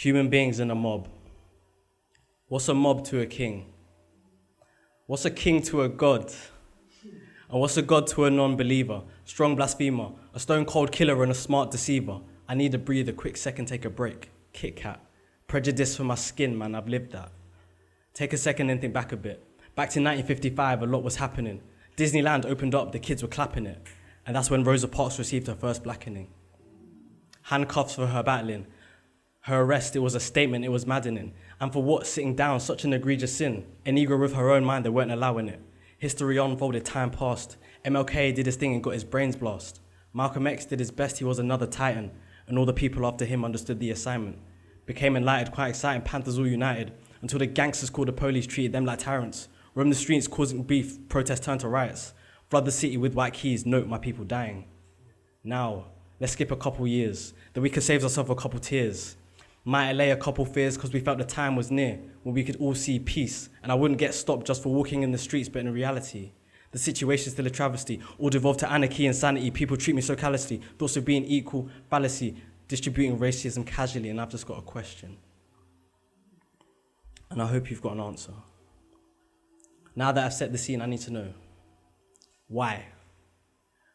Human beings in a mob. What's a mob to a king? What's a king to a god? And what's a god to a non-believer? Strong blasphemer, a stone-cold killer and a smart deceiver. I need to breathe a quick second, take a break. Kit Kat. Prejudice for my skin, man, I've lived that. Take a second and think back a bit. Back to 1955, a lot was happening. Disneyland opened up, the kids were clapping it. And that's when Rosa Parks received her first blackening. Handcuffs for her battling. Her arrest, it was a statement, it was maddening. And for what? Sitting down, such an egregious sin. A Negro with her own mind, they weren't allowing it. History unfolded, time passed. MLK did his thing and got his brains blast. Malcolm X did his best, he was another titan. And all the people after him understood the assignment. Became enlightened, quite exciting, Panthers all united. Until the gangsters called the police, treated them like tyrants. Roamed the streets, causing beef, protests turned to riots. Flood the city with white keys, note my people dying. Now, let's skip a couple years, then we could save ourselves a couple tears. Might allay a couple fears, cause we felt the time was near, when we could all see peace, and I wouldn't get stopped just for walking in the streets, but in reality, the situation's still a travesty, all devolved to anarchy, insanity, people treat me so callously, thoughts of being equal, fallacy, distributing racism casually, and I've just got a question. And I hope you've got an answer. Now that I've set the scene, I need to know, why?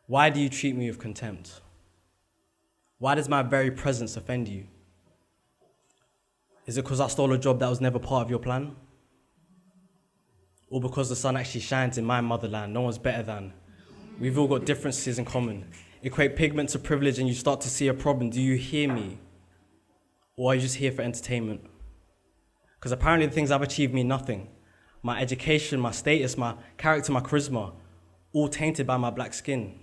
Why do you treat me with contempt? Why does my very presence offend you? Is it because I stole a job that was never part of your plan? Or because the sun actually shines in my motherland, no one's better than? We've all got differences in common. Equate pigment to privilege and you start to see a problem. Do you hear me? Or are you just here for entertainment? Because apparently the things I've achieved mean nothing. My education, my status, my character, my charisma, all tainted by my black skin.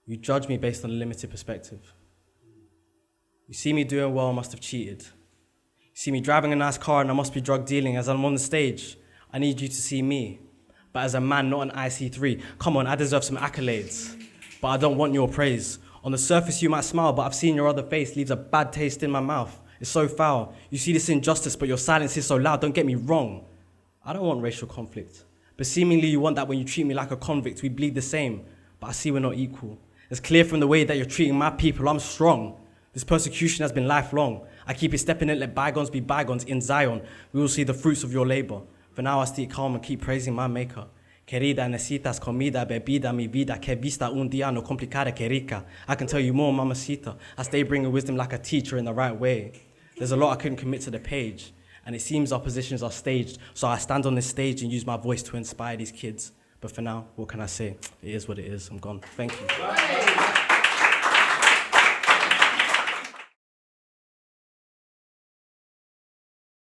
You judge me based on a limited perspective. You see me doing well, I must have cheated. You see me driving a nice car and I must be drug dealing. As I'm on the stage, I need you to see me. But as a man, not an IC3. Come on, I deserve some accolades. But I don't want your praise. On the surface, you might smile, but I've seen your other face leaves a bad taste in my mouth. It's so foul. You see this injustice, but your silence is so loud. Don't get me wrong. I don't want racial conflict. But seemingly you want that when you treat me like a convict. We bleed the same, but I see we're not equal. It's clear from the way that you're treating my people. I'm strong. This persecution has been lifelong. I keep it stepping in, let bygones be bygones. In Zion, we will see the fruits of your labor. For now, I stay calm and keep praising my maker. Querida, necesitas comida, bebida, mi vida, que vista un día no complicada que rica. I can tell you more, mamacita. I stay bringing wisdom like a teacher in the right way. There's a lot I couldn't commit to the page, and it seems our positions are staged, so I stand on this stage and use my voice to inspire these kids. But for now, what can I say? It is what it is. I'm gone. Thank you.